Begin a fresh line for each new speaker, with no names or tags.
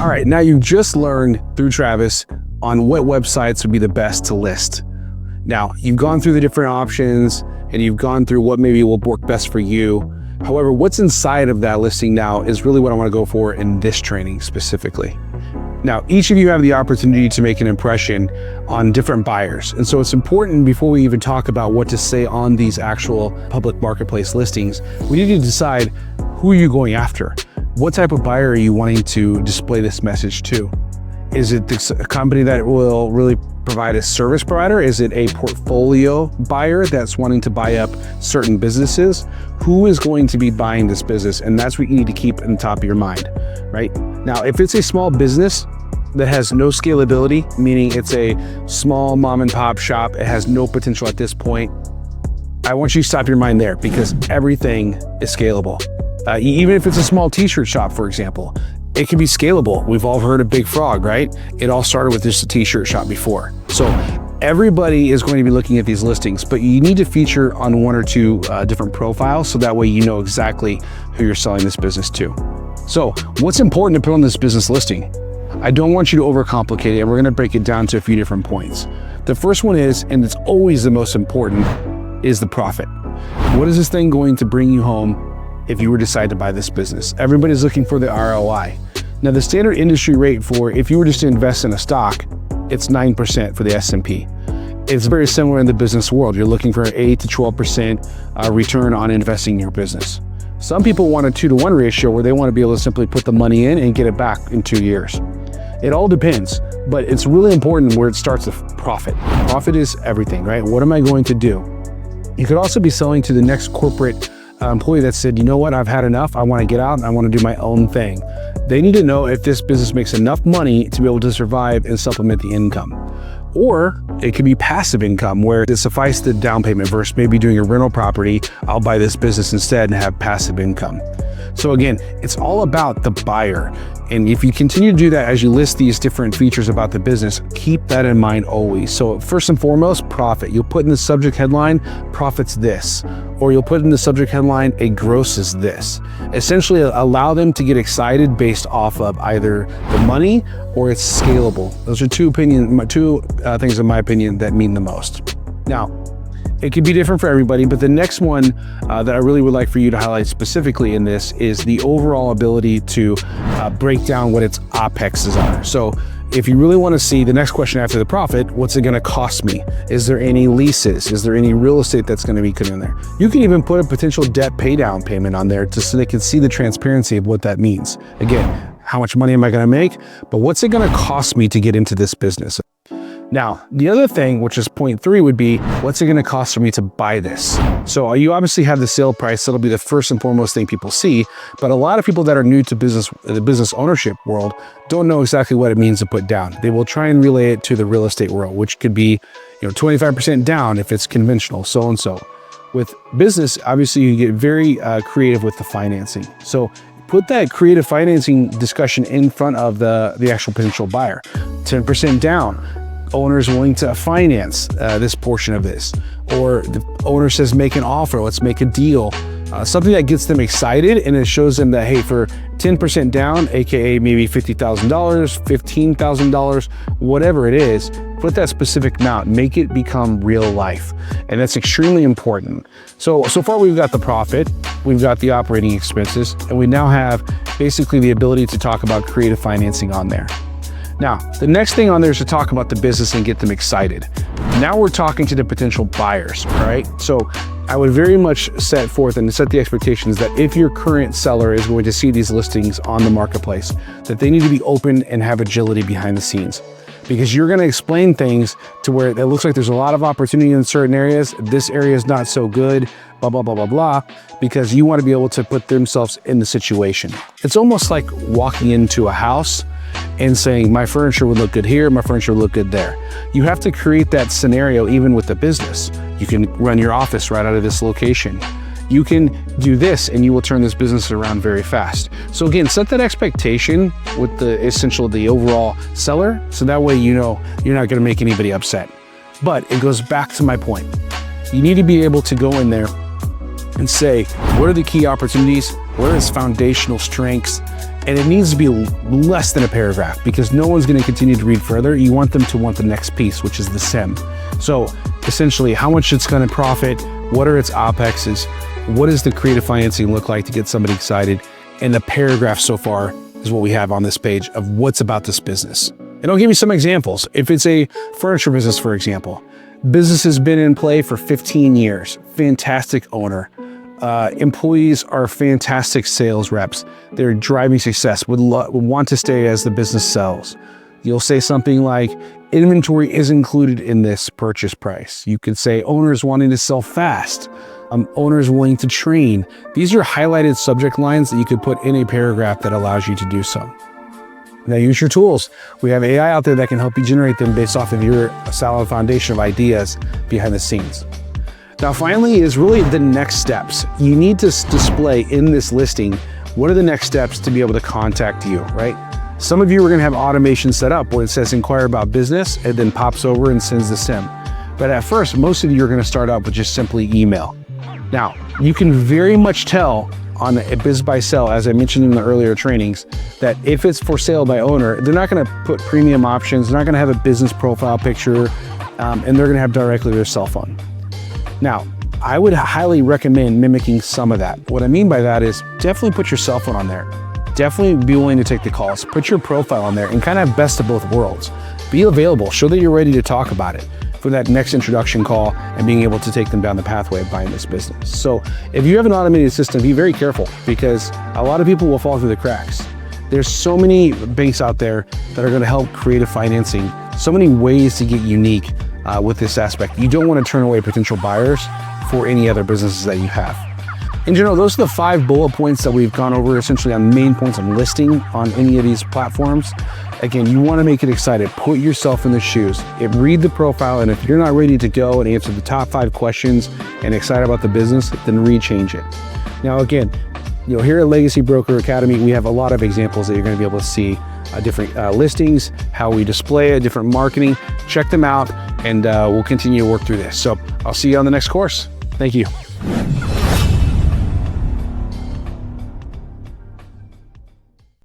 All right, now you've just learned through Travis on what websites would be the best to list. Now, you've gone through the different options and you've gone through what maybe will work best for you. However, what's inside of that listing now is really what I want to go for in this training specifically. Now, each of you have the opportunity to make an impression on different buyers. And so it's important before we even talk about what to say on these actual public marketplace listings, we need to decide who you're going after. What type of buyer are you wanting to display this message to? Is it a company that will really provide a service provider? Is it a portfolio buyer that's wanting to buy up certain businesses? Who is going to be buying this business? And that's what you need to keep in the top of your mind, right? Now, if it's a small business that has no scalability, meaning it's a small mom and pop shop, it has no potential at this point, I want you to stop your mind there because everything is scalable. Even if it's a small t-shirt shop, for example, it can be scalable. We've all heard of Big Frog, right? It all started with just a t-shirt shop before. So everybody is going to be looking at these listings, but you need to feature on one or two different profiles so that way you know exactly who you're selling this business to. So what's important to put on this business listing? I don't want you to overcomplicate it, and we're going to break it down to a few different points. The first one is, and it's always the most important, is the profit. What is this thing going to bring you home if you were to decide to buy this business? Everybody's looking for the ROI. Now, the standard industry rate for if you were just to invest in a stock, it's 9% for the S&P. It's very similar in the business world. You're looking for an 8 to 12% return on investing in your business. Some people want a 2-to-1 ratio where they want to be able to simply put the money in and get it back in 2 years. It all depends, but it's really important where it starts with profit. Profit is everything, right? What am I going to do? You could also be selling to the next corporate employee that said, you know what, I've had enough. I want to get out and I want to do my own thing. They need to know if this business makes enough money to be able to survive and supplement the income. Or it could be passive income where it suffices the down payment versus maybe doing a rental property. I'll buy this business instead and have passive income. So again, it's all about the buyer. And if you continue to do that as you list these different features about the business, keep that in mind always. So first and foremost, profit. You'll put in the subject headline, profits this. Or you'll put in the subject headline, it grosses this. Essentially allow them to get excited based off of either the money or it's scalable. Those are two things in my opinion that mean the most. Now, it could be different for everybody, but the next one that I really would like for you to highlight specifically in this is the overall ability to break down what its OPEXs are. So if you really want to see the next question after the profit, what's it going to cost me? Is there any leases? Is there any real estate that's going to be put in there? You can even put a potential debt pay down payment on there so they can see the transparency of what that means. Again, how much money am I going to make? But what's it going to cost me to get into this business? Now, the other thing, which is point 3, would be, what's it going to cost for me to buy this? So you obviously have the sale price. That'll be the first and foremost thing people see. But a lot of people that are new to the business ownership world don't know exactly what it means to put down. They will try and relay it to the real estate world, which could be 25% down if it's conventional, so and so. With business, obviously you get very creative with the financing. So put that creative financing discussion in front of the actual potential buyer. 10% down. Owner's willing to finance this portion of this, or the owner says make an offer, let's make a deal, something that gets them excited and it shows them that, hey, for 10% down, aka maybe $50,000, $15,000, whatever it is, put that specific amount, make it become real life, and that's extremely important. So far we've got the profit, we've got the operating expenses, and we now have basically the ability to talk about creative financing on there. Now, the next thing on there is to talk about the business and get them excited. Now we're talking to the potential buyers, right? So I would very much set forth and set the expectations that if your current seller is going to see these listings on the marketplace, that they need to be open and have agility behind the scenes. Because you're going to explain things to where it looks like there's a lot of opportunity in certain areas. This area is not so good, blah, blah, blah, blah, blah, because you want to be able to put themselves in the situation. It's almost like walking into a house and saying, my furniture would look good here, my furniture would look good there. You have to create that scenario even with the business. You can run your office right out of this location. You can do this and you will turn this business around very fast. So again, set that expectation with the overall seller, so that way you know you're not gonna make anybody upset. But it goes back to my point. You need to be able to go in there and say, what are the key opportunities? What are its foundational strengths? And it needs to be less than a paragraph because no one's going to continue to read further. You want them to want the next piece, which is the SIM. So essentially, how much it's going to profit, what are its OPEXs, what does the creative financing look like to get somebody excited? And the paragraph so far is what we have on this page of what's about this business. And I'll give you some examples. If it's a furniture business, for example, business has been in play for 15 years, fantastic owner. Employees are fantastic sales reps. They're driving success, would want to stay as the business sells. You'll say something like, inventory is included in this purchase price. You could say owners wanting to sell fast, owners willing to train. These are highlighted subject lines that you could put in a paragraph that allows you to do so. Now use your tools. We have AI out there that can help you generate them based off of your solid foundation of ideas behind the scenes. Now, finally is really the next steps. You need to display in this listing, what are the next steps to be able to contact you, right? Some of you are gonna have automation set up where it says inquire about business and then pops over and sends the SIM. But at first, most of you are gonna start out with just simply email. Now, you can very much tell on a biz by sell, as I mentioned in the earlier trainings, that if it's for sale by owner, they're not gonna put premium options, they're not gonna have a business profile picture, and they're gonna have directly their cell phone. Now, I would highly recommend mimicking some of that. What I mean by that is definitely put your cell phone on there. Definitely be willing to take the calls. Put your profile on there and kind of have best of both worlds. Be available. Show that you're ready to talk about it for that next introduction call and being able to take them down the pathway of buying this business. So if you have an automated system, be very careful because a lot of people will fall through the cracks. There's so many banks out there that are going to help creative financing, so many ways to get unique with this aspect. You don't want to turn away potential buyers for any other businesses that you have. In general, those are the 5 bullet points that we've gone over essentially on main points on listing on any of these platforms. Again, you want to make it excited. Put yourself in the shoes. Read the profile, and if you're not ready to go and answer the top 5 questions and excited about the business, then rechange it. Now, again, here at Legacy Broker Academy, we have a lot of examples that you're going to be able to see different listings, how we display it, different marketing. Check them out, and we'll continue to work through this. So I'll see you on the next course. Thank you.